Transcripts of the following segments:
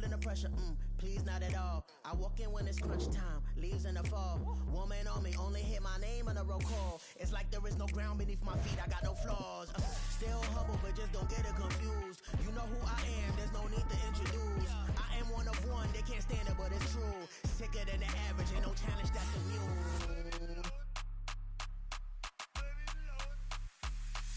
feeling the pressure, please not at all. I walk in when it's crunch time, leaves in the fall. Woman on me, only hit my name on a roll call. It's like there is no ground beneath my feet, I got no flaws. Still humble, but just don't get it confused. You know who I am, there's no need to introduce. I am one of one, they can't stand it, but it's true. Sicker than the average, ain't no challenge that's immune.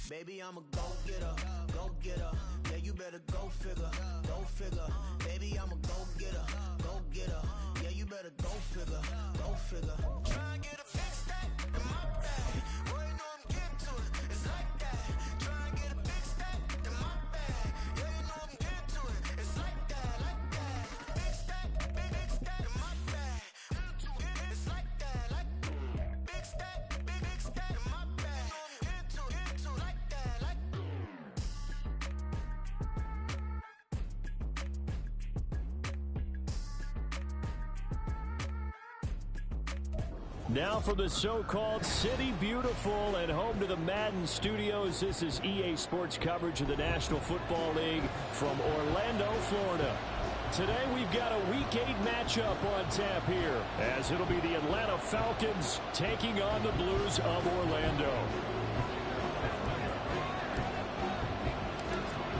Baby, I'm a go-getter, go-getter. Yeah, you better go figure, go figure. Baby, I'm a go-getter, go-getter. Yeah, you better go figure, go figure. Try and get a big stack in my bag. Boy, you know I'm getting to it, it's like that. Try and get a big stack in my bag. Yeah, you know I'm getting to it, it's like that, like that. Big stack in my bag. It's like that, like big stack in my bag. Into it, like that, like. Now for the so-called City Beautiful and home to the Madden Studios. This is EA Sports coverage of the National Football League from Orlando, Florida. Today we've got a Week 8 matchup on tap here, as it'll be the Atlanta Falcons taking on the Blues of Orlando.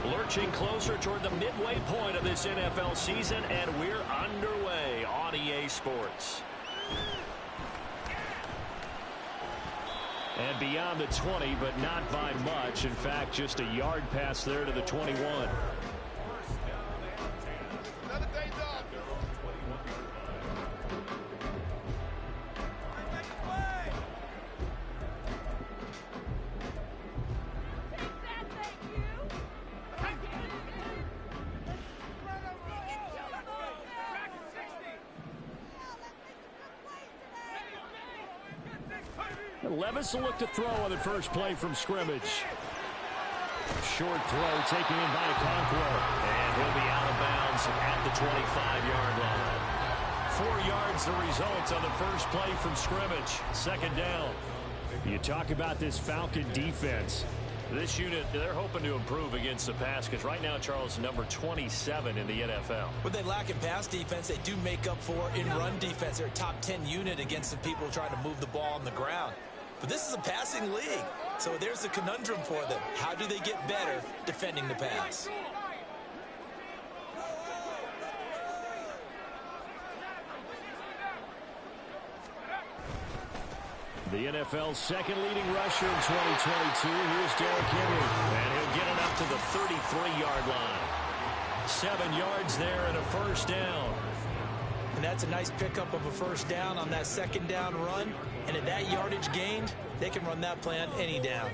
Lurching closer toward the midway point of this NFL season, and we're underway on EA Sports. And beyond the 20, but not by much. In fact, just a yard pass there to the 21. Another day's off. Levis will look to throw on the first play from scrimmage. Short throw taken in by Okonkwo. And he'll be out of bounds at the 25-yard line. 4 yards the result on the first play from scrimmage. Second down. You talk about this Falcon defense. This unit, they're hoping to improve against the pass because right now, Charles, number 27 in the NFL. What they lack in pass defense, they do make up for in run defense. They're a top 10 unit against the people trying to move the ball on the ground. But this is a passing league, so there's a conundrum for them. How do they get better defending the pass? The NFL's second leading rusher in 2022. Here's Derrick Henry. And he'll get it up to the 33-yard line. 7 yards there and a first down. And that's a nice pickup of a first down on that second down run. And at that yardage gained, they can run that play on any down.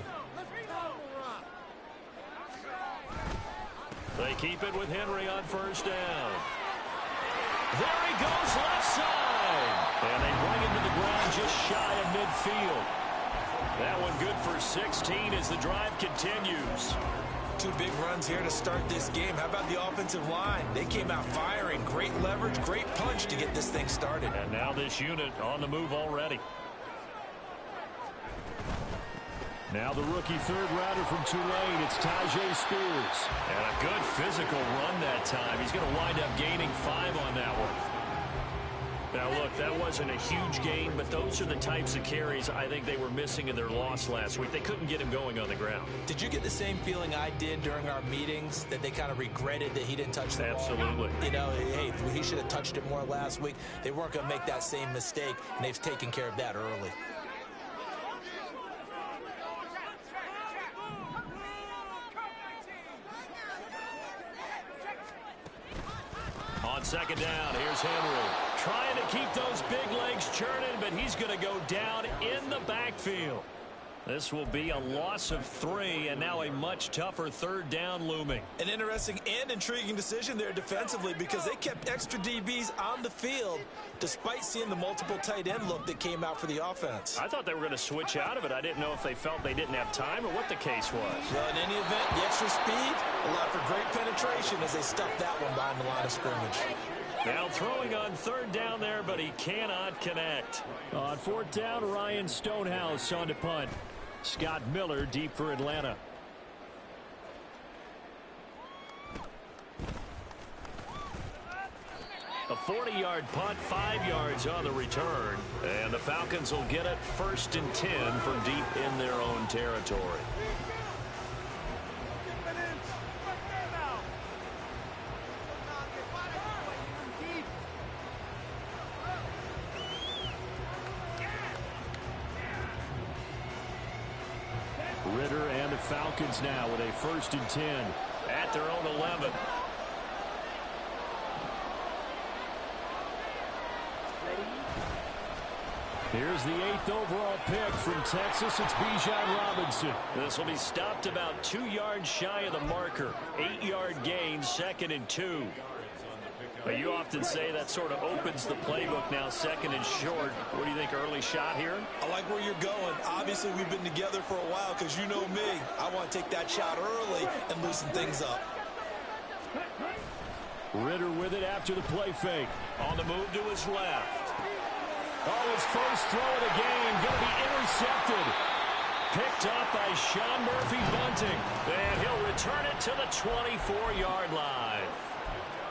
They keep it with Henry on first down. There he goes left side. And they bring him to the ground just shy of midfield. That one good for 16 as the drive continues. 2 big runs here to start this game. How about the offensive line? They came out firing. Great leverage, great punch to get this thing started. And now this unit on the move already. Now the rookie third rounder from Tulane, it's Tyjae Spears. And a good physical run that time. He's going to wind up gaining 5 on that one. Now, look, that wasn't a huge gain, but those are the types of carries I think they were missing in their loss last week. They couldn't get him going on the ground. Did you get the same feeling I did during our meetings, that they kind of regretted that he didn't touch the ball? Absolutely. You know, hey, he should have touched it more last week. They weren't going to make that same mistake, and they've taken care of that early. On second down, here's Henry. Trying to keep those big legs churning, but he's going to go down in the backfield. This will be a loss of 3, and now a much tougher third down looming. An interesting and intriguing decision there defensively because they kept extra DBs on the field despite seeing the multiple tight end look that came out for the offense. I thought they were going to switch out of it. I didn't know if they felt they didn't have time or what the case was. Well, in any event, the extra speed allowed for great penetration as they stuffed that one behind the line of scrimmage. Now throwing on third down there, but he cannot connect. On fourth down, Ryan Stonehouse on to punt. Scott Miller deep for Atlanta. A 40-yard punt, 5 yards on the return. And the Falcons will get it 1st and 10 from deep in their own territory. Ritter and the Falcons now with a 1st and 10 at their own 11. Here's the 8th overall pick from Texas. It's Bijan Robinson. This will be stopped about 2 yards shy of the marker. 8-yard gain, 2nd and 2. But you often say that sort of opens the playbook now, 2nd and short. What do you think, early shot here? I like where you're going. Obviously, we've been together for a while because you know me. I want to take that shot early and loosen things up. Ritter with it after the play fake. On the move to his left. Oh, his first throw of the game going to be intercepted. Picked up by Sean Murphy-Bunting. And he'll return it to the 24-yard line.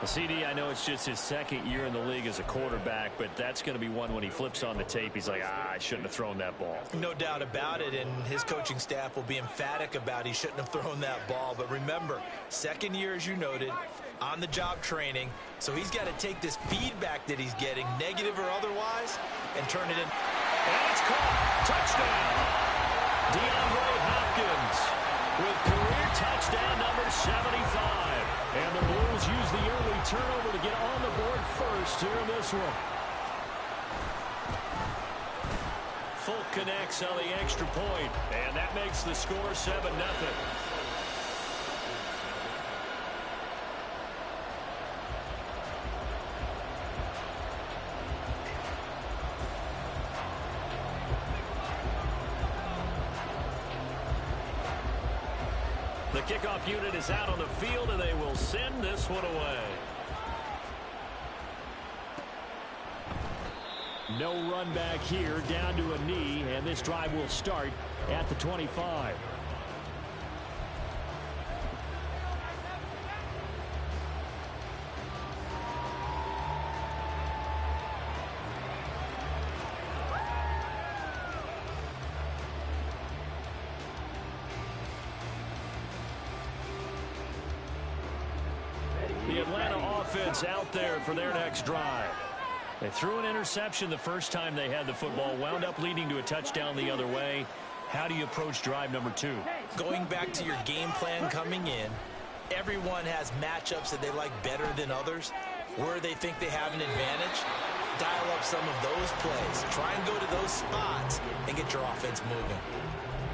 CD, I know it's just his 2nd year in the league as a quarterback, but that's going to be one when he flips on the tape. He's like, I shouldn't have thrown that ball. No doubt about it, and his coaching staff will be emphatic about he shouldn't have thrown that ball. But remember, 2nd year, as you noted, on-the-job training, so he's got to take this feedback that he's getting, negative or otherwise, and turn it in. And it's caught. Touchdown. DeAndre Hopkins with career touchdown number 75. And the Blues use the early turnover to get on the board first here in this one. Folk connects on the extra point, and that makes the score 7-0. The kickoff unit is out on the field, and they will send this one away. No run back here, down to a knee, and this drive will start at the 25. The Atlanta offense out there for their next drive. They threw an interception the first time they had the football, wound up leading to a touchdown the other way. How do you approach drive number 2? Going back to your game plan coming in, everyone has matchups that they like better than others. Where they think they have an advantage, dial up some of those plays. Try and go to those spots and get your offense moving.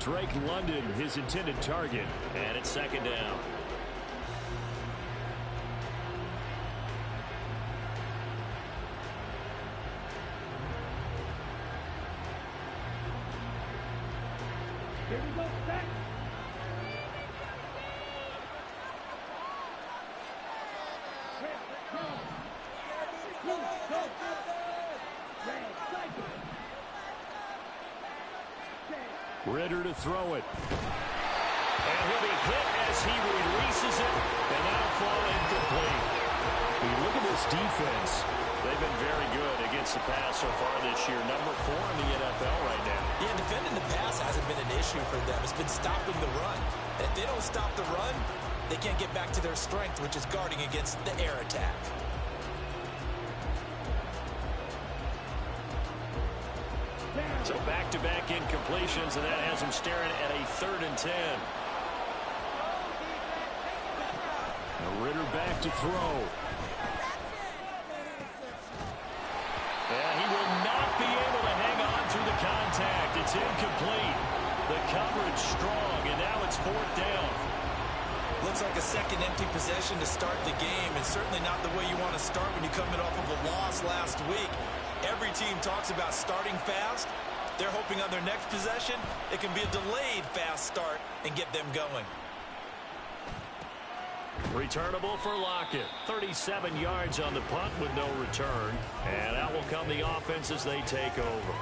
Drake London, his intended target, and it's 2nd down. Here we go, back. Ritter to throw it. And he'll be hit as he releases it, and that'll fall incomplete. When you look at this defense, they've been very good against the pass so far this year. Number 4 in the NFL right now. Yeah, defending the pass hasn't been an issue for them. It's been stopping the run. And if they don't stop the run, they can't get back to their strength, which is guarding against the air attack. So back-to-back incompletions, and that has him staring at a 3rd and 10. Now Ritter back to throw. Yeah, he will not be able to hang on through the contact. It's incomplete. The coverage strong, and now it's 4th down. Looks like a second empty possession to start the game, and certainly not the way you want to start when you're coming off of a loss last week. Every team talks about starting fast. They're hoping on their next possession, it can be a delayed fast start and get them going. Returnable for Lockett. 37 yards on the punt with no return. And out will come the offense as they take over.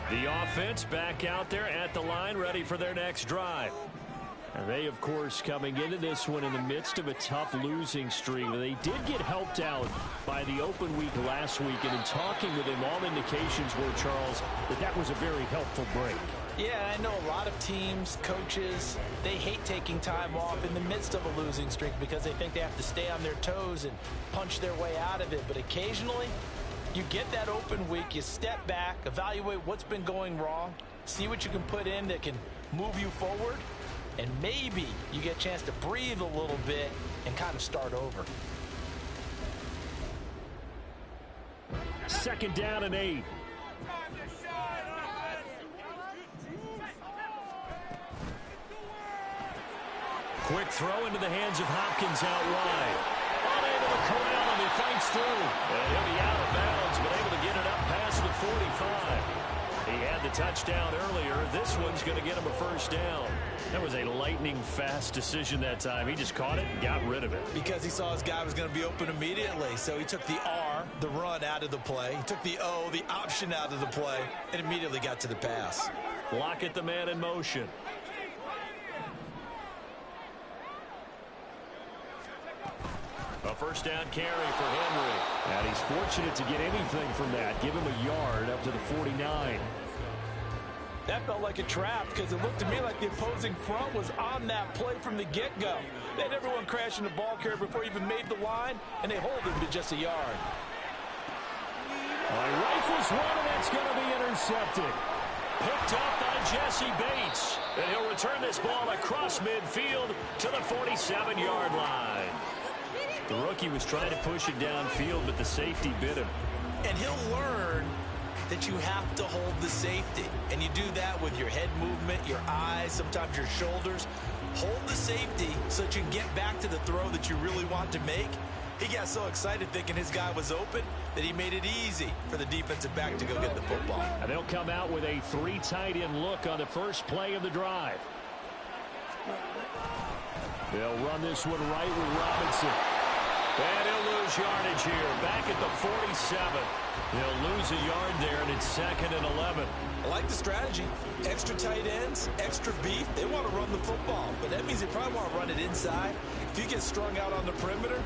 The offense back out there at the line, ready for their next drive. And they, of course, coming into this one in the midst of a tough losing streak. They did get helped out by the open week last week, and in talking with him, all indications were, Charles, that was a very helpful break. Yeah, I know a lot of teams, coaches, they hate taking time off in the midst of a losing streak because they think they have to stay on their toes and punch their way out of it. But occasionally, you get that open week, you step back, evaluate what's been going wrong, see what you can put in that can move you forward, and maybe you get a chance to breathe a little bit and kind of start over. Second down and 8. Quick throw into the hands of Hopkins out wide. Unable to corral him. He fights through. And he'll be out of bounds, but able to get it up past the 45. He had the touchdown earlier. This one's going to get him a first down. That was a lightning-fast decision that time. He just caught it and got rid of it. Because he saw his guy was going to be open immediately. So he took the R, the run, out of the play. He took the O, the option, out of the play, and immediately got to the pass. Lockett, the man in motion. A first down carry for Henry. And he's fortunate to get anything from that. Give him a yard up to the 49. That felt like a trap because it looked to me like the opposing front was on that play from the get-go. They had everyone crashing the ball carrier before he even made the line, and they hold him to just a yard. Rifles one, and that's going to be intercepted. Picked up by Jesse Bates. And he'll return this ball across midfield to the 47-yard line. The rookie was trying to push it downfield, but the safety bit him. And he'll learn that you have to hold the safety. And you do that with your head movement, your eyes, sometimes your shoulders. Hold the safety so that you can get back to the throw that you really want to make. He got so excited thinking his guy was open that he made it easy for the defensive back to go get the football. And they'll come out with a 3 tight end look on the first play of the drive. They'll run this one right with Robinson. And he'll lose yardage here. Back at the 47. They'll lose a yard there, and it's 2nd and 11. I like the strategy. Extra tight ends, extra beef. They want to run the football, but that means they probably want to run it inside. If you get strung out on the perimeter,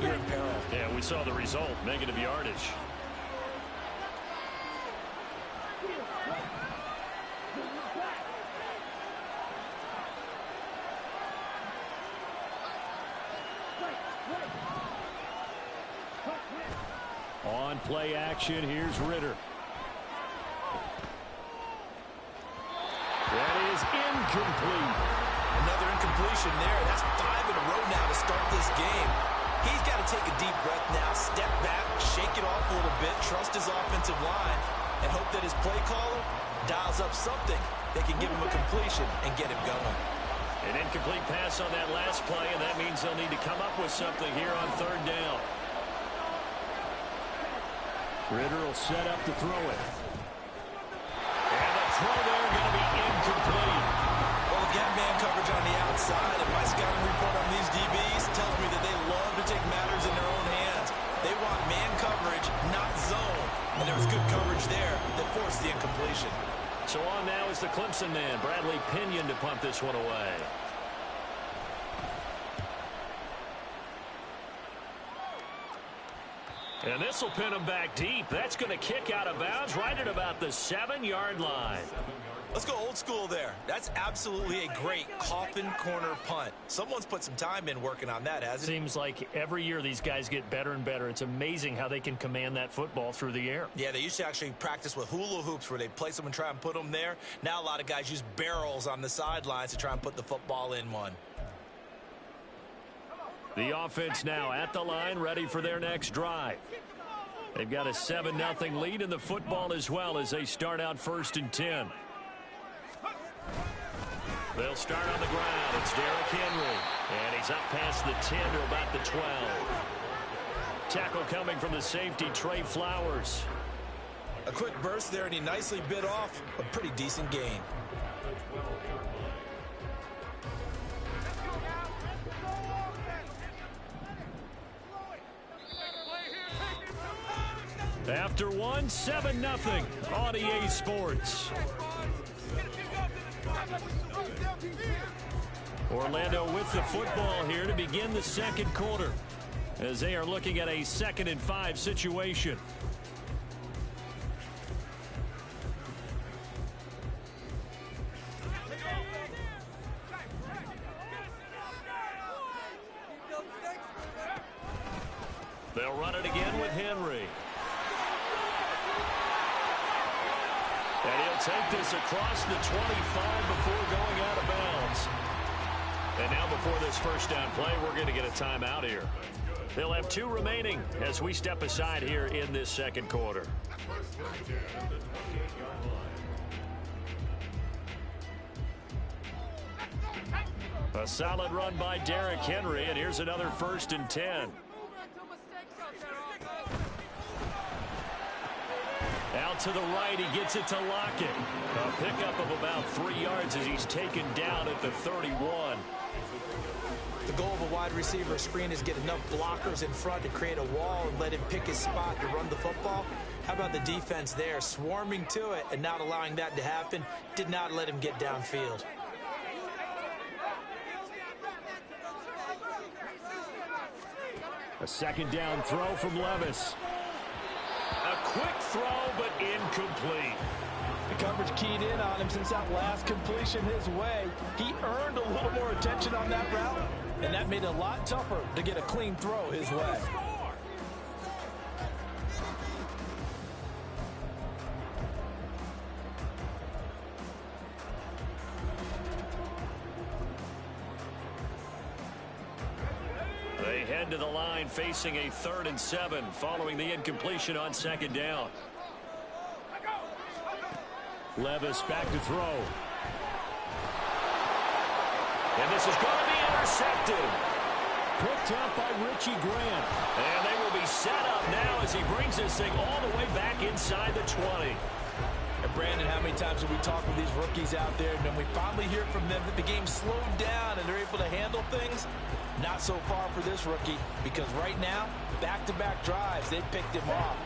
you're in peril. Yeah, we saw the result. Negative yardage. On play action, here's Ritter. That is incomplete. Another incompletion there. That's 5 in a row now to start this game. He's got to take a deep breath now, step back, shake it off a little bit, trust his offensive line, and hope that his play caller dials up something that can give him a completion and get him going. An incomplete pass on that last play, and that means they'll need to come up with something here on 3rd down. Ritter will set up to throw it. And the throw there going to be incomplete. Well, again, man coverage on the outside, and my scouting report on these DBs tells me that they love to take matters in their own hands. They want man coverage, not zone. And there was good coverage there that forced the incompletion. So on now is the Clemson man, Bradley Pinion, to punt this one away. And this will pin him back deep. That's going to kick out of bounds right at about the 7-yard line. Let's go old school there. That's absolutely a great coffin corner punt. Someone's put some time in working on that, hasn't it? Seems like every year these guys get better and better. It's amazing how they can command that football through the air. Yeah, they used to actually practice with hula hoops where they place them and try and put them there. Now a lot of guys use barrels on the sidelines to try and put the football in one. The offense now at the line, ready for their next drive. They've got a 7-0 lead in the football as well as they start out 1st and 10. They'll start on the ground. It's Derrick Henry. And he's up past the 10 to about the 12. Tackle coming from the safety, Trey Flowers. A quick burst there, and he nicely bit off a pretty decent gain. After 1, 7-0 on EA Sports. Orlando with the football here to begin the second quarter as they are looking at a 2nd and 5 situation. They'll run it again with Henry. And he'll take this across the 25 before going out of bounds. And now before this first down play, we're going to get a timeout here. They'll have 2 remaining as we step aside here in this second quarter. A solid run by Derrick Henry, and here's another 1st and 10. Out to the right, he gets it to Lockett. A pickup of about 3 yards as he's taken down at the 31. The goal of a wide receiver screen is get enough blockers in front to create a wall and let him pick his spot to run the football. How about the defense there, swarming to it and not allowing that to happen? Did not let him get downfield. A 2nd down throw from Levis. A quick throw, but incomplete. The coverage keyed in on him since that last completion his way. He earned a little more attention on that route, and that made it a lot tougher to get a clean throw his way. They head to the line facing a 3rd and 7 following the incompletion on 2nd down. Levis back to throw. And this is going to be intercepted. Picked up by Richie Grant. And they will be set up now as he brings this thing all the way back inside the 20. And Brandon, how many times have we talked with these rookies out there, and then we finally hear from them that the game slowed down and they're able to handle things? Not so far for this rookie, because right now, back-to-back drives, they picked him off.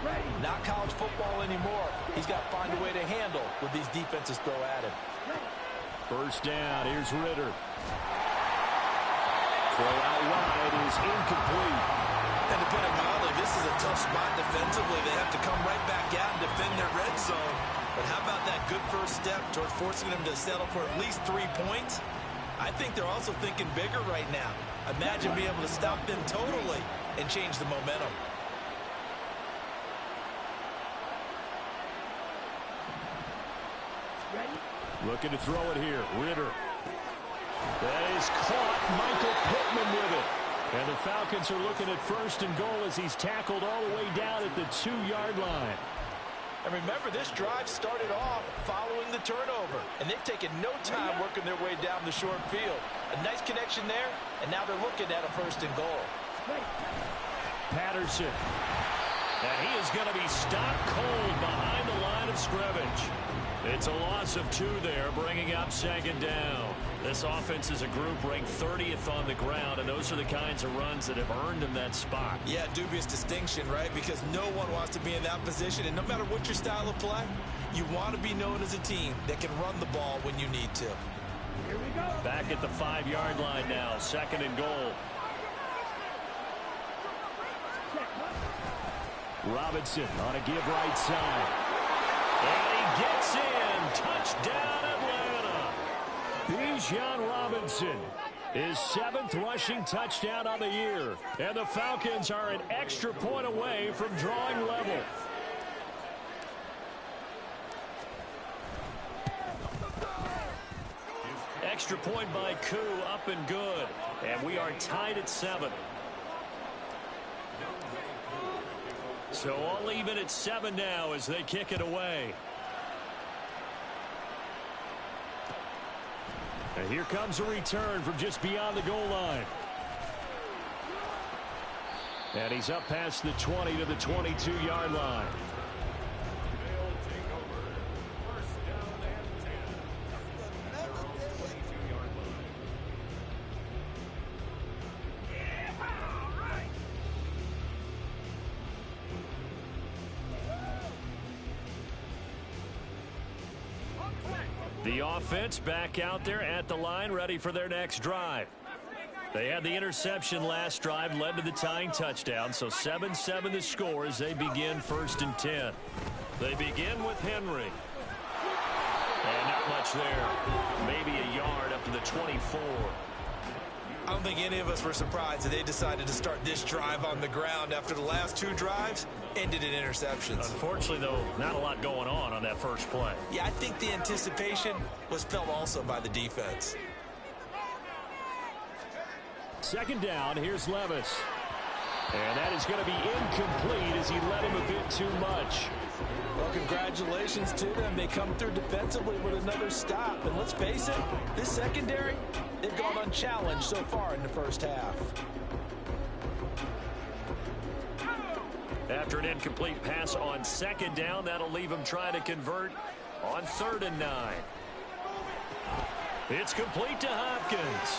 Not college football anymore. He's got to find a way to handle what these defenses throw at him. 1st down, here's Ritter. Throw out wide is incomplete. And to put it mildly, this is a tough spot defensively. They have to come right back out and defend their red zone. But how about that good first step towards forcing them to settle for at least 3 points? I think they're also thinking bigger right now. Imagine being able to stop them totally and change the momentum. Looking to throw it here. Ritter. That is caught. Michael Pittman with it. And the Falcons are looking at 1st and goal as he's tackled all the way down at the 2-yard line. And remember, this drive started off following the turnover, and they've taken no time working their way down the short field. A nice connection there, and now they're looking at a 1st and goal. Patterson. And he is going to be stopped cold behind the line of scrimmage. It's a loss of 2 there, bringing up 2nd down. This offense is a group ranked 30th on the ground, and those are the kinds of runs that have earned them that spot. Yeah, dubious distinction, right? Because no one wants to be in that position, and no matter what your style of play, you want to be known as a team that can run the ball when you need to. Here we go. Back at the 5-yard line now, 2nd and goal. Robinson on a give right side. And he gets in. Touchdown, Atlanta. Bijan Robinson, his 7th rushing touchdown on the year. And the Falcons are an extra point away from drawing level. Extra point by Koo, up and good. And we are tied at 7. So all even at 7 now as they kick it away. And here comes a return from just beyond the goal line. And he's up past the 20 to the 22-yard line. The offense back out there at the line, ready for their next drive. They had the interception last drive, led to the tying touchdown, so 7-7 the score as they begin 1st and 10. They begin with Henry. And not much there. Maybe a yard up to the 24. I don't think any of us were surprised that they decided to start this drive on the ground after the last 2 drives ended in interceptions. Unfortunately, though, not a lot going on that first play. Yeah, I think the anticipation was felt also by the defense. 2nd down, here's Levis. And that is going to be incomplete as he led him a bit too much. Well, congratulations to them. They come through defensively with another stop. And let's face it, this secondary, they've gone unchallenged so far in the first half. After an incomplete pass on 2nd down, that'll leave him trying to convert on 3rd and 9. It's complete to Hopkins.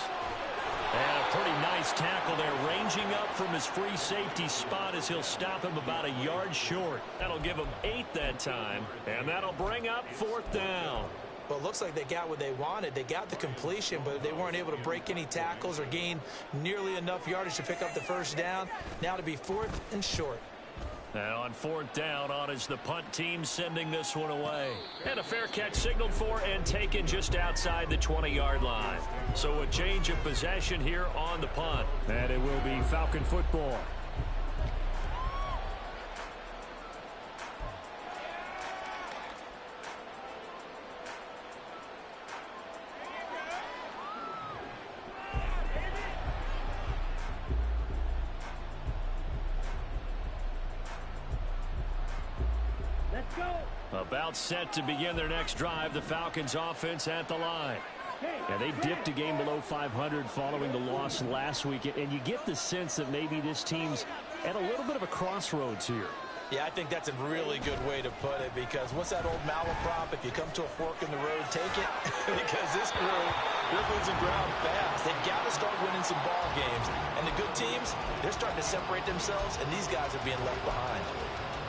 And a pretty nice tackle there, ranging up from his free safety spot as he'll stop him about a yard short. That'll give him 8 that time, and that'll bring up 4th down. Well, it looks like they got what they wanted. They got the completion, but they weren't able to break any tackles or gain nearly enough yardage to pick up the 1st down. Now to be 4th and short. Now on 4th down, on is the punt team sending this one away. And a fair catch signaled for and taken just outside the 20-yard line. So a change of possession here on the punt. And it will be Falcon football. About set to begin their next drive, the Falcons offense at the line. And they dipped a game below 500 following the loss last week. And you get the sense that maybe this team's at a little bit of a crossroads here. Yeah, I think that's a really good way to put it, because what's that old malaprop? If you come to a fork in the road, take it. Because this crew, they're losing ground fast. They've got to start winning some ball games. And the good teams, they're starting to separate themselves, and these guys are being left behind.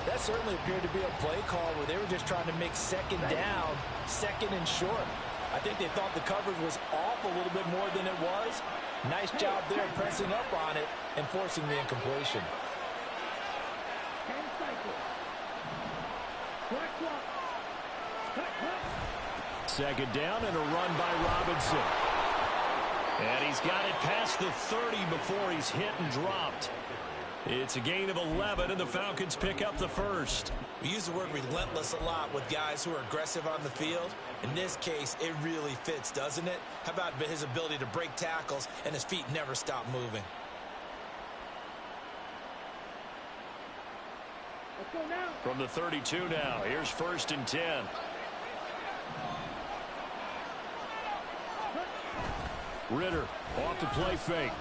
That certainly appeared to be a play call where they were just trying to make 2nd down, 2nd and short. I think they thought the coverage was off a little bit more than it was. Nice job there pressing up on it and forcing the incompletion. 2nd down and a run by Robinson. And he's got it past the 30 before he's hit and dropped. It's a gain of 11, and the Falcons pick up the 1st. We use the word relentless a lot with guys who are aggressive on the field. In this case, it really fits, doesn't it? How about his ability to break tackles and his feet never stop moving? Let's go now. From the 32 now, here's 1st and 10. Ritter off the play fake.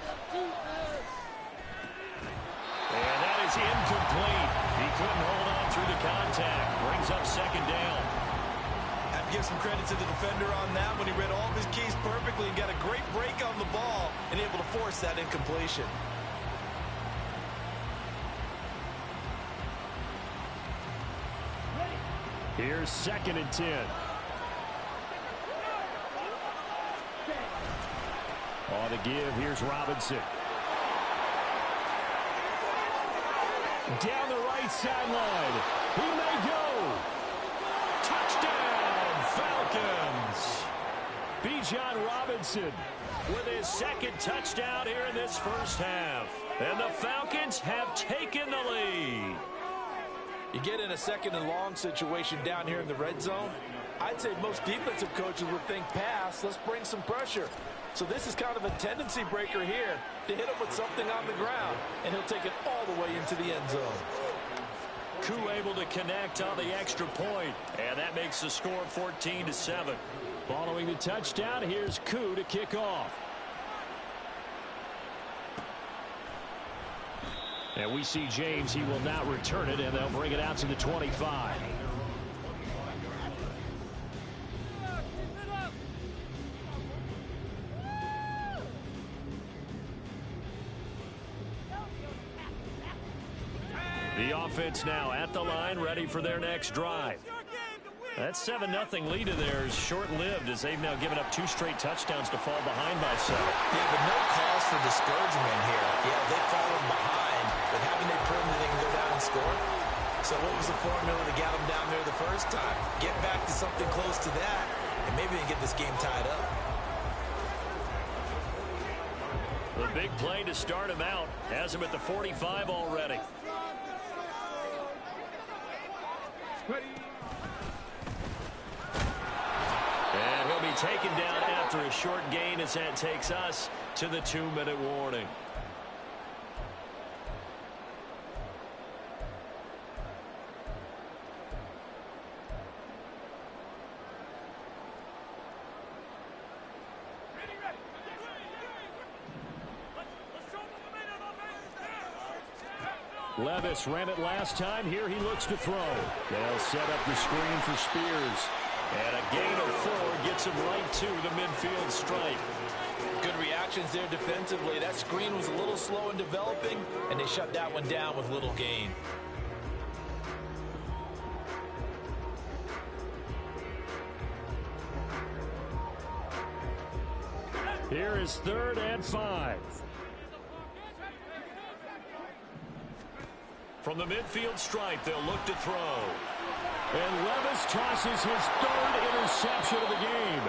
And that is incomplete. He couldn't hold on through the contact. Brings up 2nd down. I have to give some credit to the defender on that when he read all of his keys perfectly and got a great break on the ball and able to force that incompletion. Here's 2nd and 10. On the give, here's Robinson. Down the right sideline. He may go. Touchdown, Falcons. Bijan Robinson with his 2nd touchdown here in this first half. And the Falcons have taken the lead. You get in a 2nd and long situation down here in the red zone, I'd say most defensive coaches would think pass, let's bring some pressure. So this is kind of a tendency breaker here to hit him with something on the ground, and he'll take it all the way into the end zone. Koo able to connect on the extra point, and that makes the score 14-7. Following the touchdown, here's Koo to kick off. And we see James, he will not return it, and they'll bring it out to the 25. The offense now at the line, ready for their next drive. That 7-0 lead of theirs short-lived as they've now given up 2 straight touchdowns to fall behind by 7. Yeah, but no cause for discouragement here. Yeah, they've fallen behind, but haven't they proven that they can go down and score? So what was the formula that got them down there the first time? Get back to something close to that, and maybe they can get this game tied up. The big play to start him out has him at the 45 already. And he'll be taken down after a short gain as that takes us to the 2-minute warning. Levis ran it last time. Here he looks to throw. They'll set up the screen for Spears. And a gain of 4 gets him right to the midfield stripe. Good reactions there defensively. That screen was a little slow in developing, and they shut that one down with little gain. Here is 3rd and 5. From the midfield stripe, they'll look to throw. And Levis tosses his 3rd interception of the game.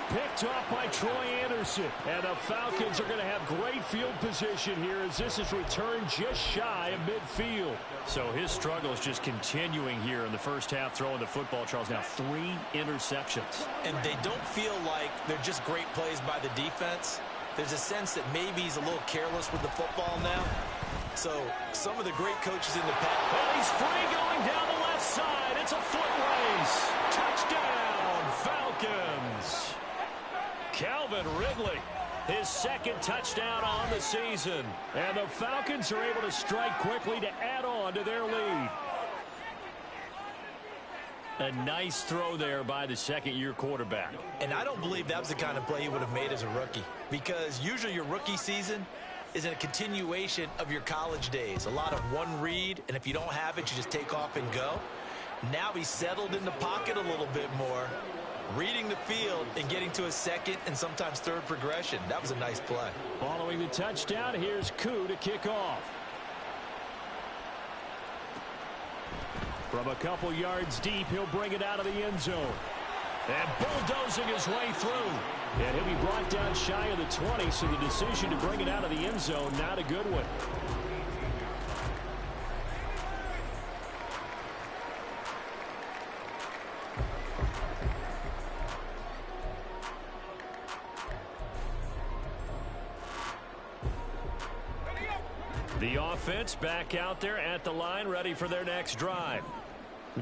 Picked off by Troy Anderson. And the Falcons are going to have great field position here as this is returned just shy of midfield. So his struggle is just continuing here in the first half, throwing the football. Charles, now 3 interceptions. And they don't feel like they're just great plays by the defense. There's a sense that maybe he's a little careless with the football now. So some of the great coaches in the past. And he's free going down the left side. It's a foot race. Touchdown, Falcons. Calvin Ridley, his 2nd touchdown on the season. And the Falcons are able to strike quickly to add on to their lead. A nice throw there by the 2nd-year quarterback. And I don't believe that was the kind of play he would have made as a rookie. Because usually your rookie season is a continuation of your college days. A lot of one read, and if you don't have it, you just take off and go. Now he's settled in the pocket a little bit more, reading the field and getting to a 2nd and sometimes 3rd progression. That was a nice play. Following the touchdown, here's Koo to kick off. From a couple yards deep, he'll bring it out of the end zone. And bulldozing his way through. And he'll be brought down shy of the 20, so the decision to bring it out of the end zone, not a good one. The offense back out there at the line, ready for their next drive.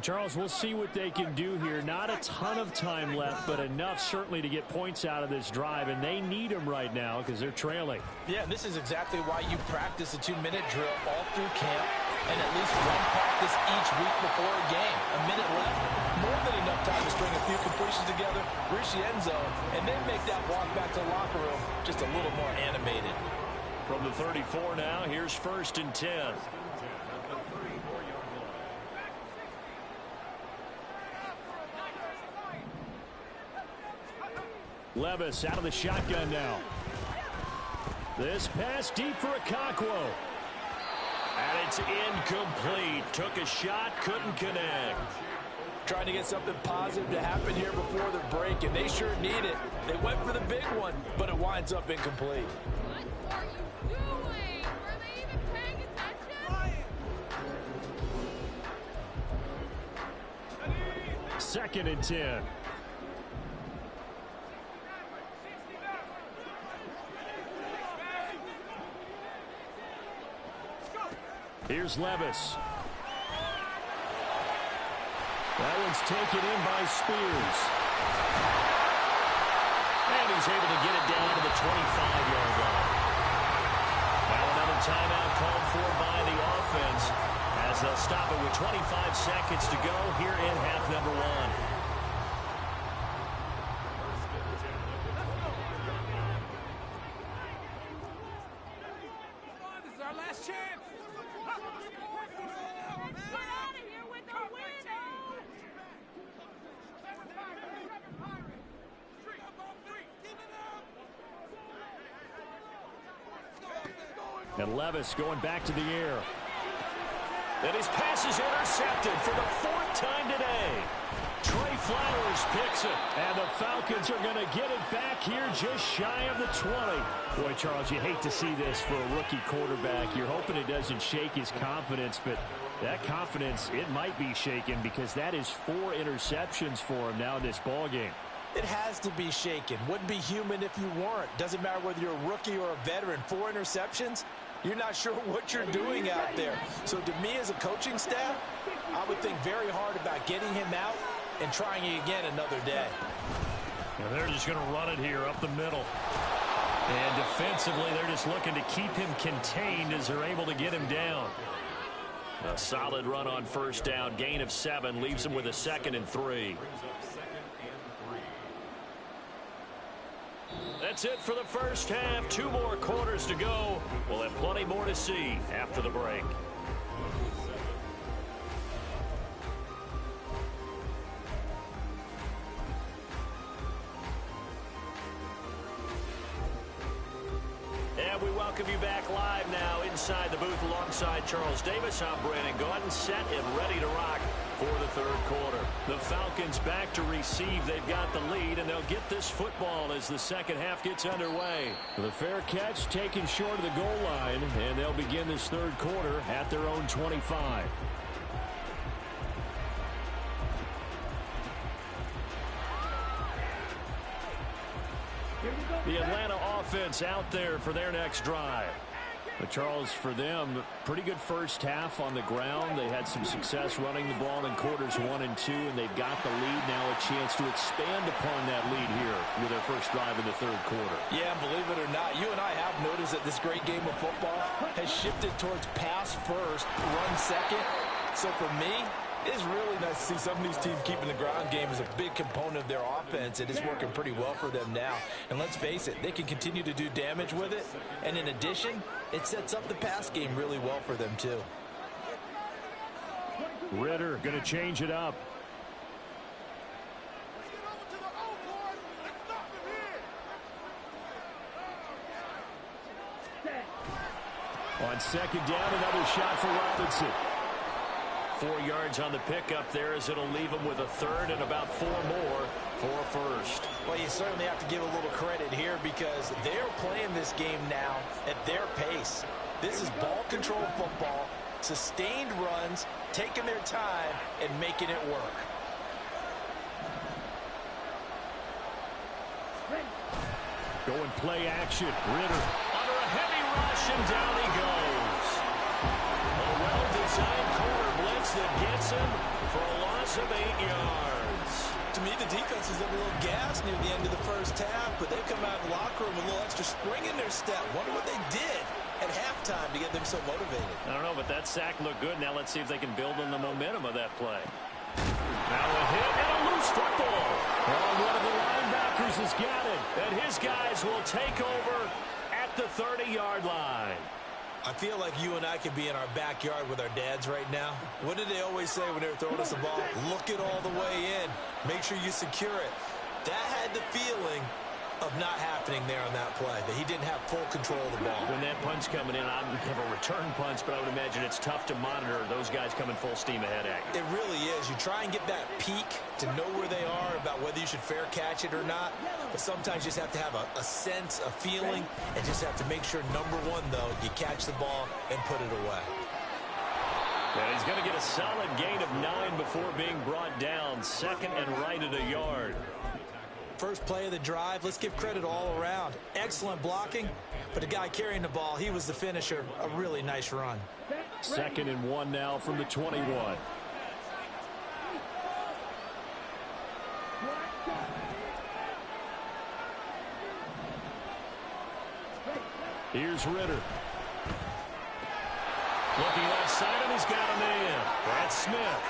Charles, we'll see what they can do here. Not a ton of time left, but enough certainly to get points out of this drive, and they need them right now because they're trailing. Yeah, and this is exactly why you practice a 2-minute drill all through camp and at least one practice each week before a game. A minute left, more than enough time to string a few completions together, reach the end zone, and then make that walk back to the locker room just a little more animated. From the 34 now, here's 1st and 10. Levis out of the shotgun now. This pass deep for Okonkwo. And it's incomplete. Took a shot, couldn't connect. Trying to get something positive to happen here before the break, and they sure need it. They went for the big one, but it winds up incomplete. What are you doing? Are they even paying attention? 2nd and 10. Here's Levis. That one's taken in by Spears. And he's able to get it down to the 25-yard line. Now another timeout called for by the offense as they'll stop it with 25 seconds to go here in half number 1. And Levis going back to the air. And his pass is intercepted for the 4th time today. Trey Flowers picks it. And the Falcons are going to get it back here just shy of the 20. Boy, Charles, you hate to see this for a rookie quarterback. You're hoping it doesn't shake his confidence, but that confidence, it might be shaken because that is 4 interceptions for him now in this ballgame. It has to be shaken. Wouldn't be human if you weren't. Doesn't matter whether you're a rookie or a veteran. 4 interceptions, you're not sure what you're doing out there. So to me as a coaching staff, I would think very hard about getting him out and trying it again another day. Now they're just going to run it here up the middle. And defensively, they're just looking to keep him contained as they're able to get him down. A solid run on first down. Gain of 7 leaves him with a 2nd and 3. That's it for the first half. 2 more quarters to go. We'll have plenty more to see after the break. And we welcome you back live now inside the booth alongside Charles Davis. I'm Brandon Gaudin, set and ready to rock for the 3rd quarter. The Falcons back to receive. They've got the lead, and they'll get this football as the 2nd half gets underway. The fair catch taken short of the goal line, and they'll begin this 3rd quarter at their own 25. The Atlanta offense out there for their next drive. But Charles, for them, pretty good first half on the ground. They had some success running the ball in quarters 1 and 2, and they've got the lead now, a chance to expand upon that lead here with their first drive in the 3rd quarter. Yeah, and believe it or not, you and I have noticed that this great game of football has shifted towards pass first, run second. So for me, it's really nice to see some of these teams keeping the ground game as a big component of their offense. It is working pretty well for them now. And let's face it, they can continue to do damage with it. And in addition, it sets up the pass game really well for them too. Ritter going to change it up. On 2nd down, another shot for Robinson. 4 yards on the pickup there as it'll leave them with a 3rd and about 4 more for 1st. Well, you certainly have to give a little credit here because they're playing this game now at their pace. This is ball control football, sustained runs, taking their time and making it work. Going play action. Ritter under a heavy rush, and down he goes. A well-designed corner blitz that gets him for a loss of 8 yards. To me, the defense is a little gassed near the end of the first half, but they've come out of the locker room with a little extra spring in their step. Wonder what they did at halftime to get them so motivated. I don't know, but that sack looked good. Now let's see if they can build on the momentum of that play. Now a hit and a loose football. Oh, one of the linebackers has got it, and his guys will take over at the 30-yard line. I feel like you and I could be in our backyard with our dads right now. What did they always say when they were throwing us the ball? Look it all the way in. Make sure you secure it. That had the feeling of not happening there on that play, that he didn't have full control of the ball. When that punch coming in, I don't have a return punch, but I would imagine it's tough to monitor those guys coming full steam ahead at you. It really is. You try and get that peek to know where they are, about whether you should fair catch it or not, but sometimes you just have to have a sense, a feeling, and just have to make sure, number one, though, you catch the ball and put it away. And he's going to get a solid gain of 9 before being brought down, 2nd and right at a yard. First play of the drive, let's give credit all around. Excellent blocking, but the guy carrying the ball, he was the finisher. A really nice run. 2nd and 1 now from the 21. Here's Ritter. Looking offside, and he's got a man. That's Smith.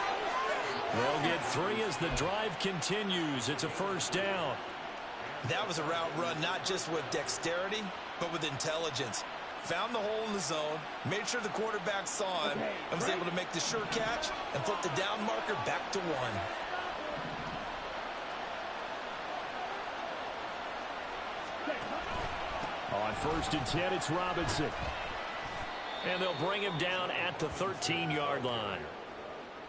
They'll get 3 as the drive continues. It's a first down. That was a route run, not just with dexterity, but with intelligence. Found the hole in the zone, made sure the quarterback saw him, and was able to make the sure catch and flip the down marker back to 1. On 1st and 10, it's Robinson. And they'll bring him down at the 13-yard line.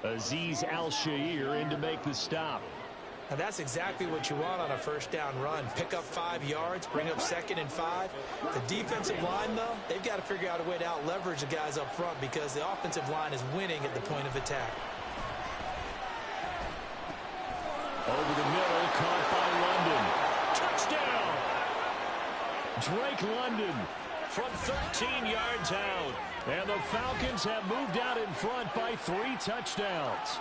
Azeez Al-Shaair in to make the stop. Now that's exactly what you want on a first down run. Pick up 5 yards, bring up 2nd and 5. The defensive line, though, they've got to figure out a way to out-leverage the guys up front because the offensive line is winning at the point of attack. Over the middle, caught by London. Touchdown! Drake London from 13 yards out. And the Falcons have moved out in front by 3 touchdowns.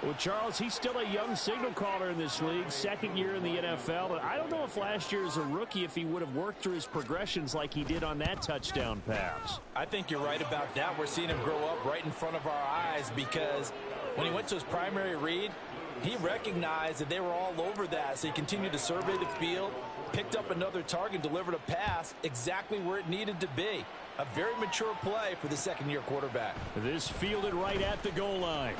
Well, Charles, he's still a young signal caller in this league, 2nd year in the NFL. But I don't know if last year as a rookie, if he would have worked through his progressions like he did on that touchdown pass. I think you're right about that. We're seeing him grow up right in front of our eyes because when he went to his primary read, he recognized that they were all over that. So he continued to survey the field, picked up another target, delivered a pass exactly where it needed to be. A very mature play for the 2nd-year quarterback. This fielded right at the goal line.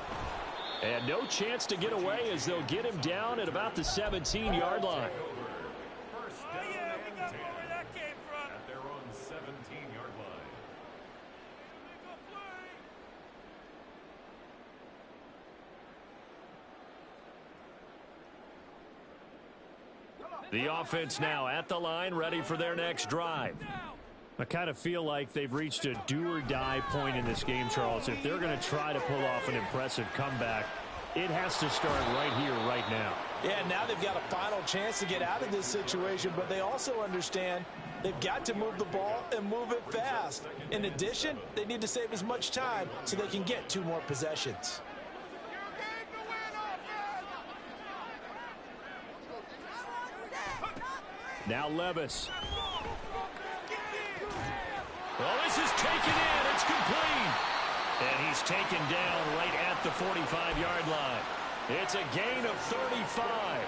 And no chance to get away as they'll get him down at about the 17-yard line. At their own 17-yard line. The offense now at the line, ready for their next drive. I kind of feel like they've reached a do-or-die point in this game, Charles. If they're going to try to pull off an impressive comeback, it has to start right here, right now. Yeah, now they've got a final chance to get out of this situation, but they also understand they've got to move the ball and move it fast. In addition, they need to save as much time so they can get 2 more possessions. Now Levis. Well, this is taken in. It's complete. And he's taken down right at the 45-yard line. It's a gain of 35.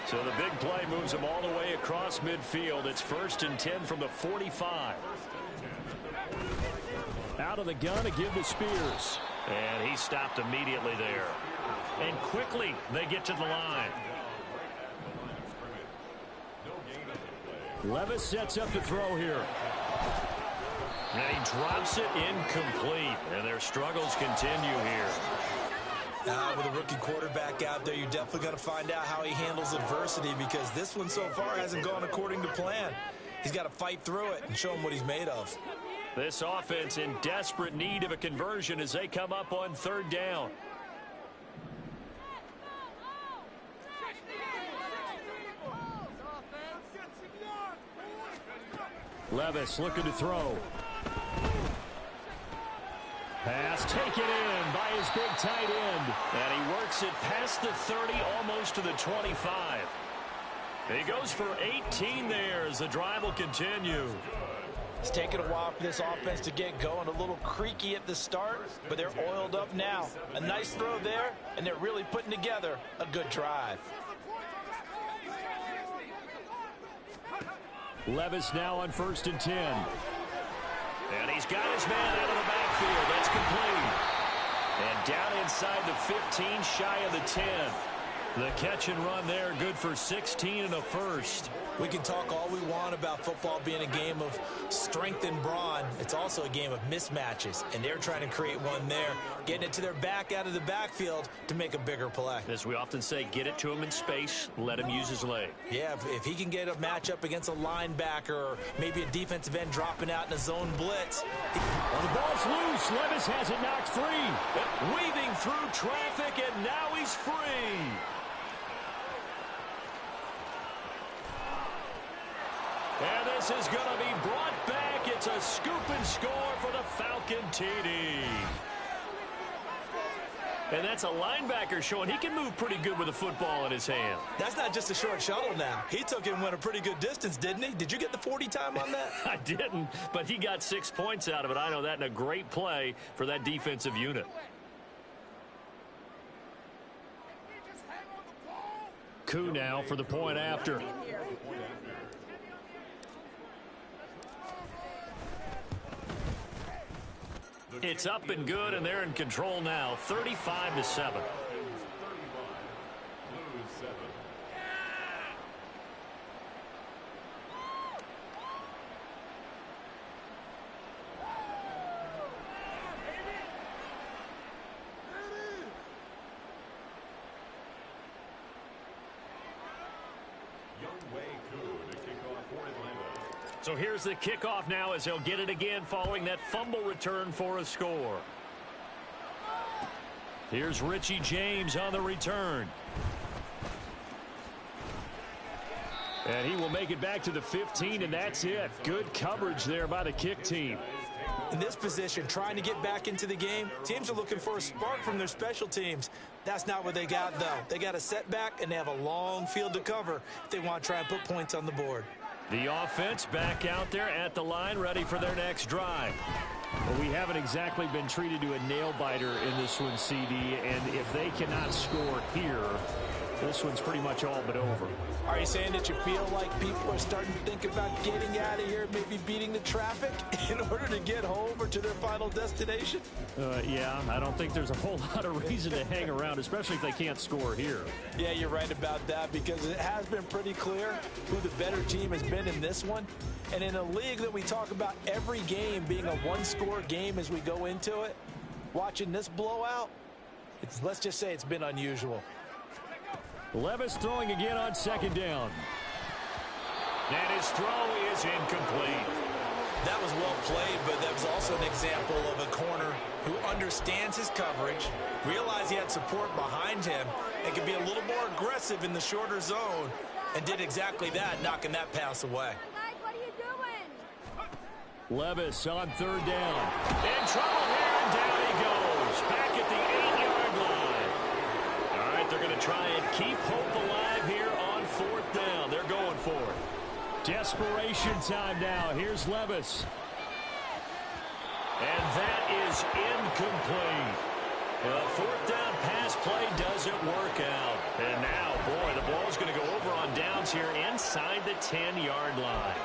So the big play moves him all the way across midfield. It's 1st and 10 from the 45. Out of the gun to give to Spears. And he stopped immediately there. And quickly they get to the line. Levis sets up to throw here. And he drops it incomplete. And their struggles continue here. With a rookie quarterback out there, you're definitely going to find out how he handles adversity because this one so far hasn't gone according to plan. He's got to fight through it and show him what he's made of. This offense in desperate need of a conversion as they come up on 3rd down. Levis looking to throw. Pass taken in by his big tight end. And he works it past the 30, almost to the 25. He goes for 18 there as the drive will continue. It's taken a while for this offense to get going. A little creaky at the start, but they're oiled up now. A nice throw there, and they're really putting together a good drive. Levis now on 1st and 10. And he's got his man out of the backfield. That's complete. And down inside the 15, shy of the 10. The catch and run there, good for 16 and a first. We can talk all we want about football being a game of strength and brawn. It's also a game of mismatches, and they're trying to create one there, getting it to their back out of the backfield to make a bigger play. As we often say, get it to him in space, let him use his leg. Yeah, if he can get a matchup against a linebacker or maybe a defensive end dropping out in a zone blitz. Well, the ball's loose. Levis has it knocked free. Weaving through traffic, and now he's free. And this is going to be brought back. It's a scoop and score for the Falcon TD. And that's a linebacker showing he can move pretty good with a football in his hand. That's not just a short shuttle now. He took it and went a pretty good distance, didn't he? Did you get the 40 time on that? I didn't, but he got 6 points out of it. I know that, and a great play for that defensive unit. Koo now for the point after. It's up and good, and they're in control now, 35-7. So here's the kickoff now as he'll get it again following that fumble return for a score. Here's Richie James on the return. And he will make it back to the 15, and that's it. Good coverage there by the kick team. In this position, trying to get back into the game, teams are looking for a spark from their special teams. That's not what they got, though. They got a setback, and they have a long field to cover if they want to try and put points on the board. The offense back out there at the line, ready for their next drive. Well, we haven't exactly been treated to a nail-biter in this one, CD, and if they cannot score here, this one's pretty much all but over. Are you saying that you feel like people are starting to think about getting out of here, maybe beating the traffic in order to get home or to their final destination? Yeah, I don't think there's a whole lot of reason to hang around, especially if they can't score here. Yeah, you're right about that because it has been pretty clear who the better team has been in this one. And in a league that we talk about every game being a one-score game as we go into it, watching this blowout, let's just say it's been unusual. Levis throwing again on second down. And his throw is incomplete. That was well played, but that was also an example of a corner who understands his coverage, realized he had support behind him, and could be a little more aggressive in the shorter zone, and did exactly that, knocking that pass away. What are you doing? Levis on third down. In trouble here, and down he goes. Back at the 8-yard line. All right, they're going to try and keep hope alive here on fourth down. They're going for it. Desperation time now. Here's Levis. And that is incomplete. The fourth down pass play doesn't work out. And now, boy, the ball's going to go over on downs here inside the 10-yard line.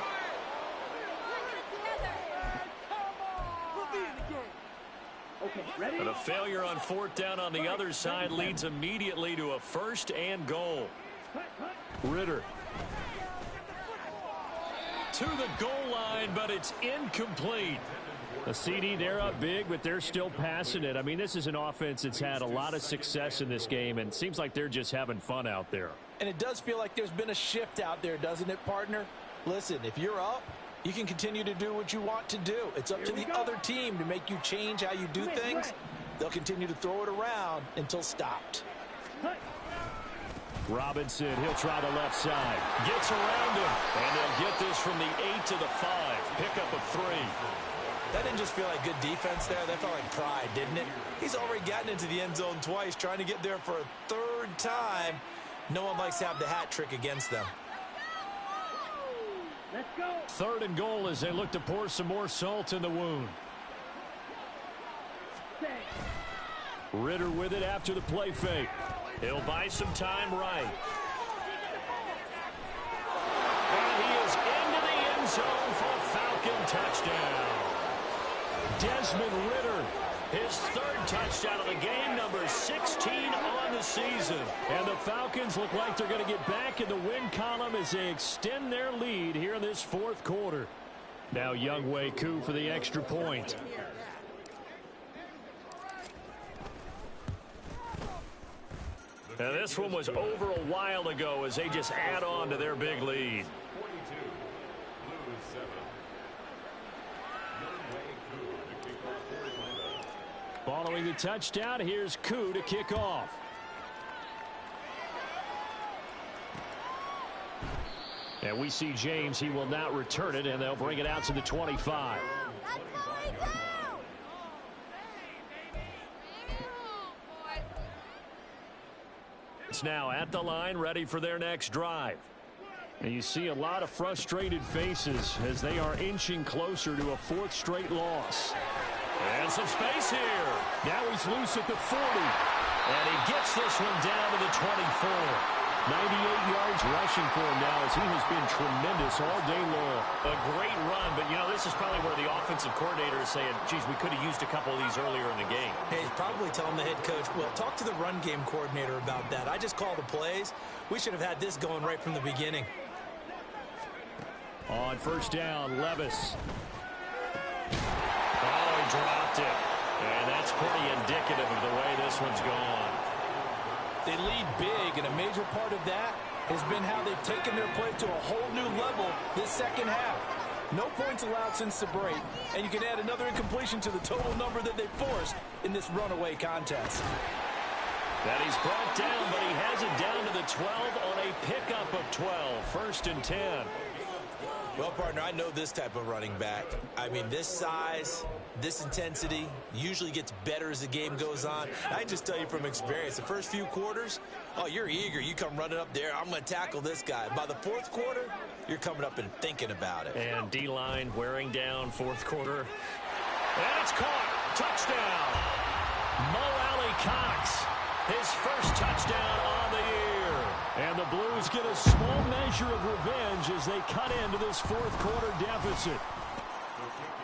And a failure on fourth down on the other side leads immediately to a first and goal. Ritter to the goal line, but it's incomplete. The CD, they're up big, but they're still passing it. I mean, this is an offense that's had a lot of success in this game, and it seems like they're just having fun out there. And it does feel like there's been a shift out there, doesn't it, partner? Listen, if you're up, you can continue to do what you want to do. It's up to the other team to make you change how you do things. They'll continue to throw it around until stopped. Robinson, he'll try the left side. Gets around him, and they'll get this from the 8 to the 5. Pick up a 3. That didn't just feel like good defense there. That felt like pride, didn't it? He's already gotten into the end zone twice, trying to get there for a third time. No one likes to have the hat trick against them. Let's go. Third and goal as they look to pour some more salt in the wound. Ritter with it after the play fake. He'll buy some time right. And he is into the end zone for a Falcon touchdown. Desmond Ritter, his third touchdown of the game, number 16 on the season. And the Falcons look like they're going to get back in the win column as they extend their lead here in this fourth quarter. Now Younghoe Koo for the extra point. Now this one was over a while ago as they just add on to their big lead. Following the touchdown, here's Koo to kick off. And we see James, he will not return it, and they'll bring it out to the 25. It's now at the line, ready for their next drive. And you see a lot of frustrated faces as they are inching closer to a fourth straight loss. And some space here. Now he's loose at the 40. And he gets this one down to the 24. 98 yards rushing for him now as he has been tremendous all day long. A great run, but, you know, this is probably where the offensive coordinator is saying, geez, we could have used a couple of these earlier in the game. Hey, he's probably telling the head coach, well, talk to the run game coordinator about that. I just call the plays. We should have had this going right from the beginning. On first down, Levis. Oh, he dropped it. And that's pretty indicative of the way this one's gone. They lead big, and a major part of that has been how they've taken their play to a whole new level this second half. No points allowed since the break, and you can add another incompletion to the total number that they forced in this runaway contest. That he's brought down, but he has it down to the 12 on a pickup of 12. 1st and 10. Well, partner, I know this type of running back. I mean, this size, this intensity usually gets better as the game goes on. I can just tell you from experience, the first few quarters, oh, you're eager. You come running up there, I'm going to tackle this guy. By the 4th quarter, you're coming up and thinking about it. And D-line wearing down 4th quarter. And it's caught. Touchdown. Mo Alley Cox. His first touchdown on the year. And the Blues get a small measure of revenge as they cut into this 4th quarter deficit.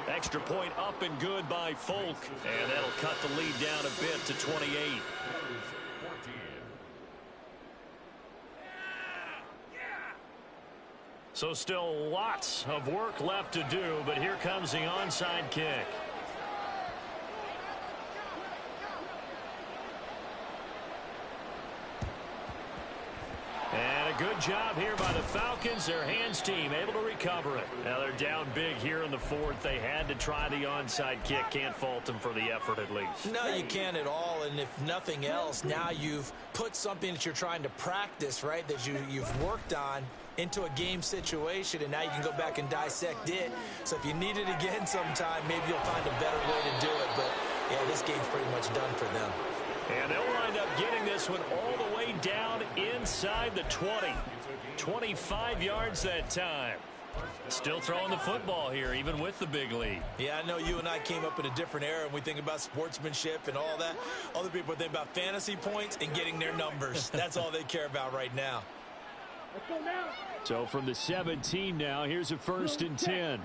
Extra point up and good by Folk. And that'll cut the lead down a bit to 28. So still lots of work left to do, but here comes the onside kick. And a good job here by the Falcons. Their hands team able to recover it. Now they're down big here in the 4th. They had to try the onside kick. Can't fault them for the effort at least. No, you can't at all. And if nothing else, now you've put something that you're trying to practice, right, that you've worked on into a game situation, and now you can go back and dissect it. So if you need it again sometime, maybe you'll find a better way to do it. But, yeah, this game's pretty much done for them. And they'll wind up getting this one all the way down inside the 20. 25 yards that time. Still throwing the football here, even with the big lead. Yeah, I know you and I came up in a different era, and we think about sportsmanship and all that. Other people think about fantasy points and getting their numbers. That's all they care about right now. Let's go now. So from the 17 now, here's a 1st and 10.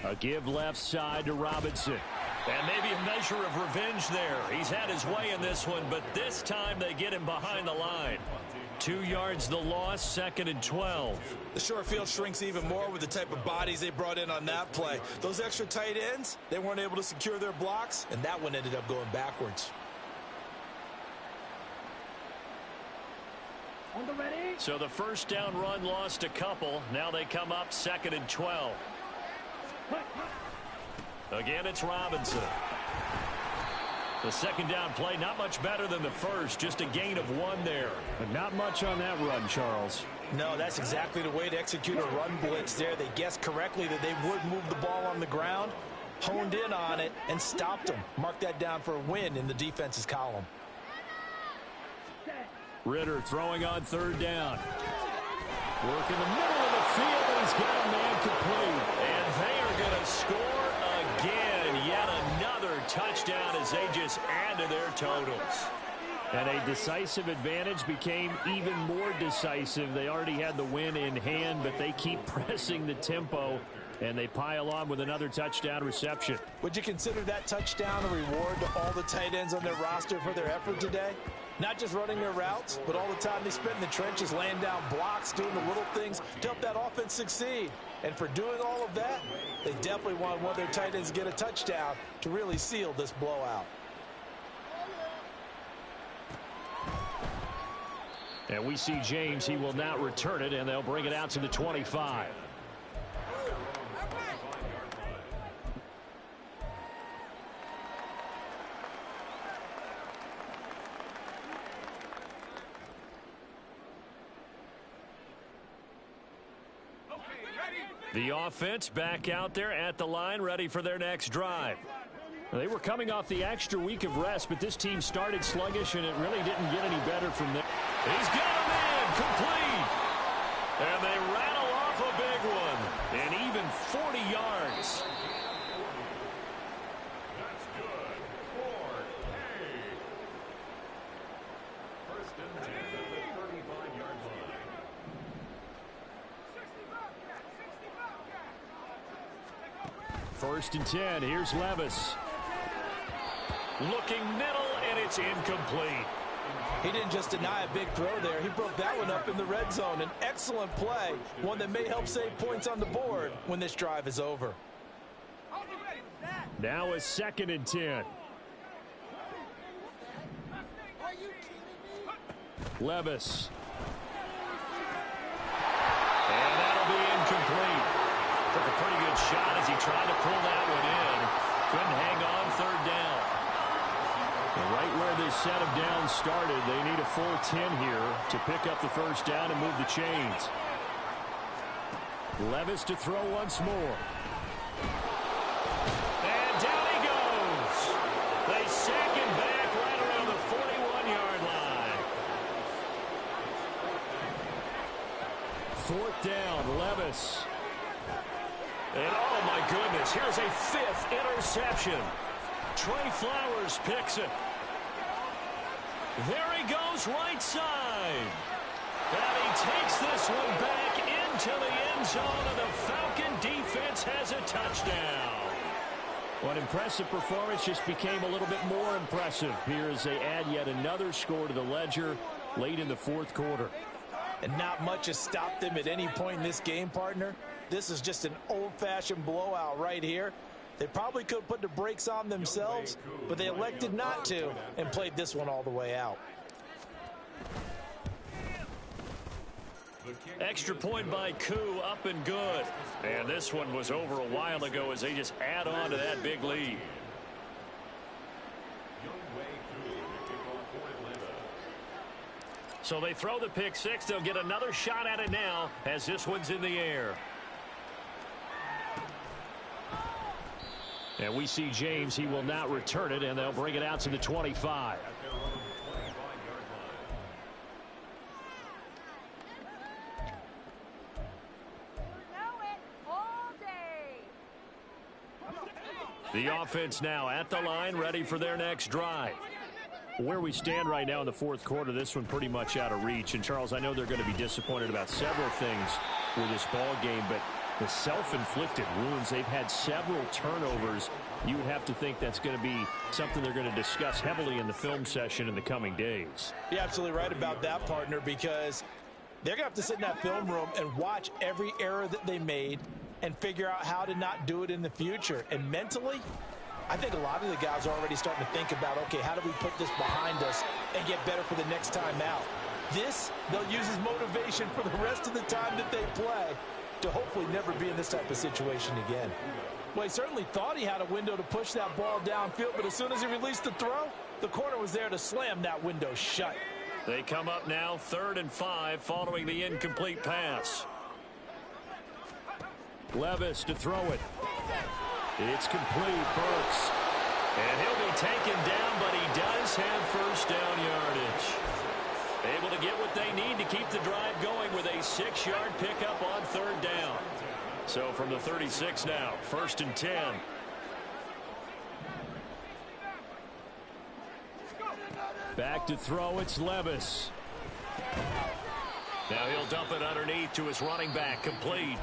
A give left side to Robinson. And maybe a measure of revenge there. He's had his way in this one, but this time they get him behind the line. 2 yards the loss, 2nd and 12. The short field shrinks even more with the type of bodies they brought in on that play. Those extra tight ends, they weren't able to secure their blocks, and that one ended up going backwards. On the ready. So the 1st down run lost a couple. Now they come up 2nd and 12. Again, it's Robinson. The 2nd down play, not much better than the 1st. Just a gain of 1 there. But not much on that run, Charles. No, that's exactly the way to execute a run blitz there. They guessed correctly that they would move the ball on the ground, honed in on it, and stopped them. Mark that down for a win in the defense's column. Ritter throwing on 3rd down. Work in the middle of the field, and he's got a man complete. And they are going to score again. Yet another touchdown as they just add to their totals. And a decisive advantage became even more decisive. They already had the win in hand, but they keep pressing the tempo, and they pile on with another touchdown reception. Would you consider that touchdown a reward to all the tight ends on their roster for their effort today? Not just running their routes, but all the time they spent in the trenches, laying down blocks, doing the little things to help that offense succeed. And for doing all of that, they definitely want one of their tight ends to get a touchdown to really seal this blowout. And we see James. He will not return it, and they'll bring it out to the 25. The offense back out there at the line, ready for their next drive. They were coming off the extra week of rest, but this team started sluggish, and it really didn't get any better from there. He's got a man complete. And they rattle off a big one. And even 40 yards. That's good. 4A. 1st and 10 at the 35-yard line. 1st and 10. Here's Levis. Looking middle, and it's incomplete. He didn't just deny a big throw there. He broke that one up in the red zone. An excellent play, one that may help save points on the board when this drive is over. Now a 2nd and 10. Levis. And that'll be incomplete. Took a pretty good shot as he tried to pull that one in. Couldn't hang on third down. And right where this set of downs started, they need a full 10 here to pick up the first down and move the chains. Levis to throw once more. And down he goes. They sack him back right around the 41-yard line. Fourth down, Levis. And oh my goodness, here's a fifth interception. Trey Flowers picks it. There he goes right side. And he takes this one back into the end zone, and the Falcon defense has a touchdown. What impressive performance just became a little bit more impressive here as they add yet another score to the ledger late in the fourth quarter. And not much has stopped them at any point in this game, partner. This is just an old-fashioned blowout right here. They probably could have put the brakes on themselves, but they elected not to and played this one all the way out. Extra point by Koo, up and good. And this one was over a while ago as they just add on to that big lead. So they throw the pick six. They'll get another shot at it now as this one's in the air. And we see James. He will not return it, and they'll bring it out to the 25. The offense now at the line, ready for their next drive. Where we stand right now in the fourth quarter, this one pretty much out of reach. And, Charles, I know they're going to be disappointed about several things with this ball game, but the self-inflicted wounds, they've had several turnovers. You would have to think that's going to be something they're going to discuss heavily in the film session in the coming days. You're absolutely right about that, partner, because they're going to have to sit in that film room and watch every error that they made and figure out how to not do it in the future. And mentally, I think a lot of the guys are already starting to think about, okay, how do we put this behind us and get better for the next time out? This, they'll use as motivation for the rest of the time that they play to hopefully never be in this type of situation again. Well, he certainly thought he had a window to push that ball downfield, but as soon as he released the throw, the corner was there to slam that window shut. They come up now 3rd and 5 following the incomplete pass. Levis to throw it. It's complete. Burks. And he'll be taken down, but he does have first down yardage. Able to get what they need to keep the drive going with a 6-yard pickup on 3rd down. So from the 36 now, 1st and 10. Back to throw, it's Levis. Now he'll dump it underneath to his running back, complete.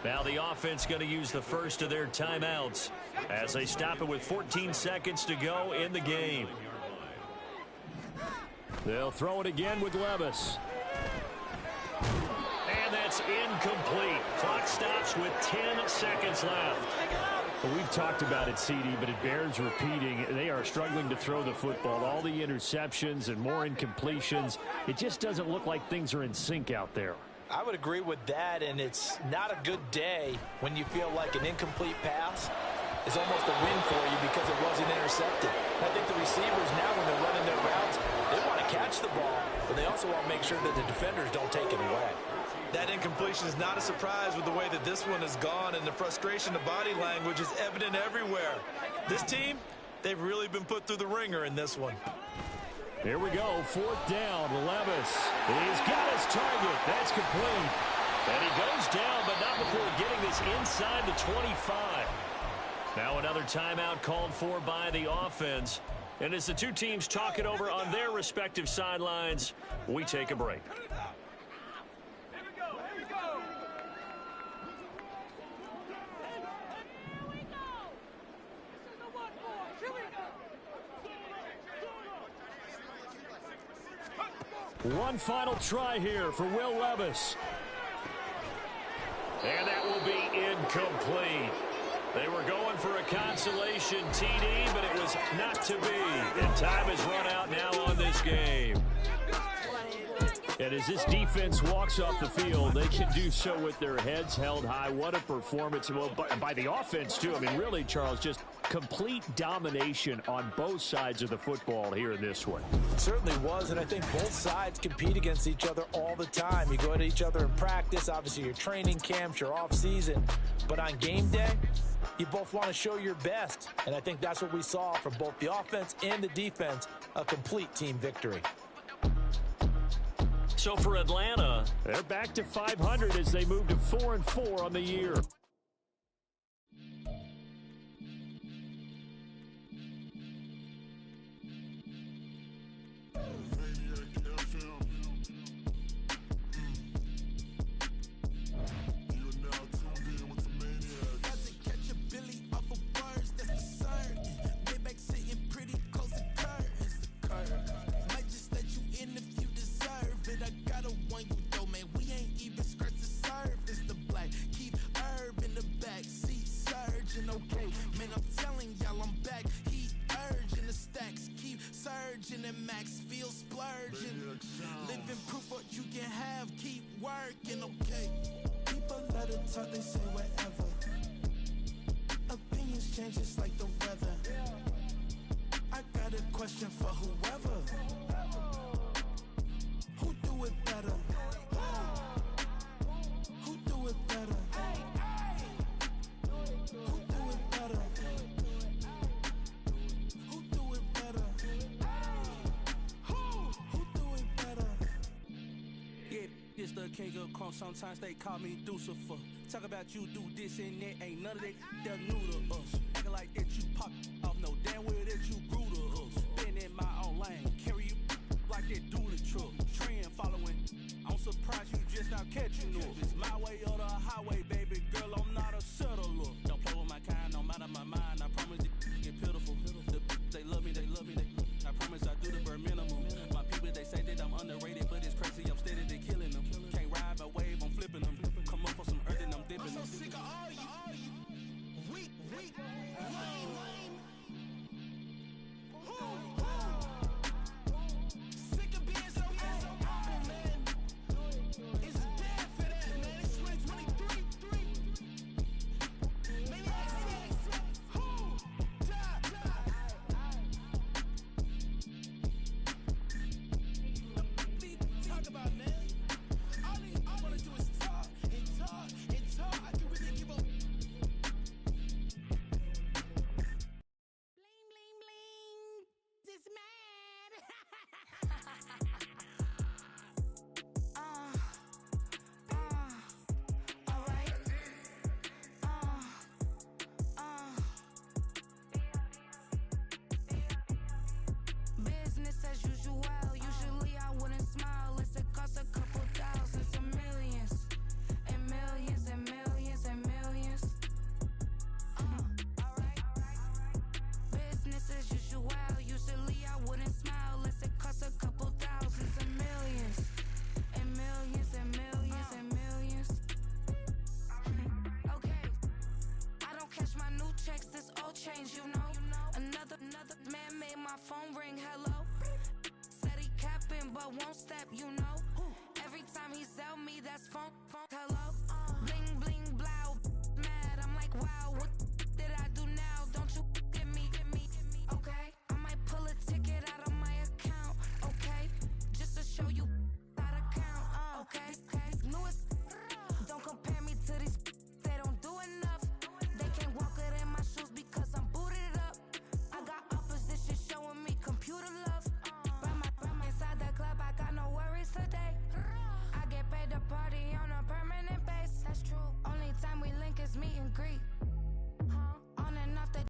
Now the offense going to use the first of their timeouts as they stop it with 14 seconds to go in the game. They'll throw it again with Levis. And that's incomplete. Clock stops with 10 seconds left. Well, we've talked about it, CD, but it bears repeating. They are struggling to throw the football. All the interceptions and more incompletions. It just doesn't look like things are in sync out there. I would agree with that, and it's not a good day when you feel like an incomplete pass is almost a win for you because it wasn't intercepted. I think the receivers now, when they're running their routes, they want to catch the ball, but they also want to make sure that the defenders don't take it away. That incompletion is not a surprise with the way that this one has gone, and the frustration of body language is evident everywhere. This team, they've really been put through the ringer in this one. Here we go, 4th down, Levis. He's got his target. That's complete. And he goes down, but not before getting this inside the 25. Now another timeout called for by the offense. And as the two teams talk it over on their respective sidelines, we take a break. One final try here for Will Levis. And that will be incomplete. They were going for a consolation TD, but it was not to be. And time has run out now on this game. And as this defense walks off the field, they can do so with their heads held high. What a performance. Well, by the offense, too. I mean, really, Charles, just complete domination on both sides of the football here in this one. It certainly was, and I think both sides compete against each other all the time. You go at each other in practice, obviously your training camps, your off-season. But on game day, you both want to show your best. And I think that's what we saw from both the offense and the defense, a complete team victory. So for Atlanta, they're back to 500 as they move to 4-4 on the year. And max feel splurging. Living proof what you can have, keep working, okay. People let it talk, they say whatever. Opinions change just like the weather. I got a question for whoever. Who do it better? Who do it better? Who do it better? Who do it better? It's the king of crunk, sometimes they call me Lucifer. Talk about you do this and that, ain't none of that, they're new to us. Acting like that you pop off, no damn well that you grew to us. Been in my own lane, carry you like that dually truck. Trend following, I'm surprised you just now catching up. It's my way or the highway, baby girl, I'm not a settler. Don't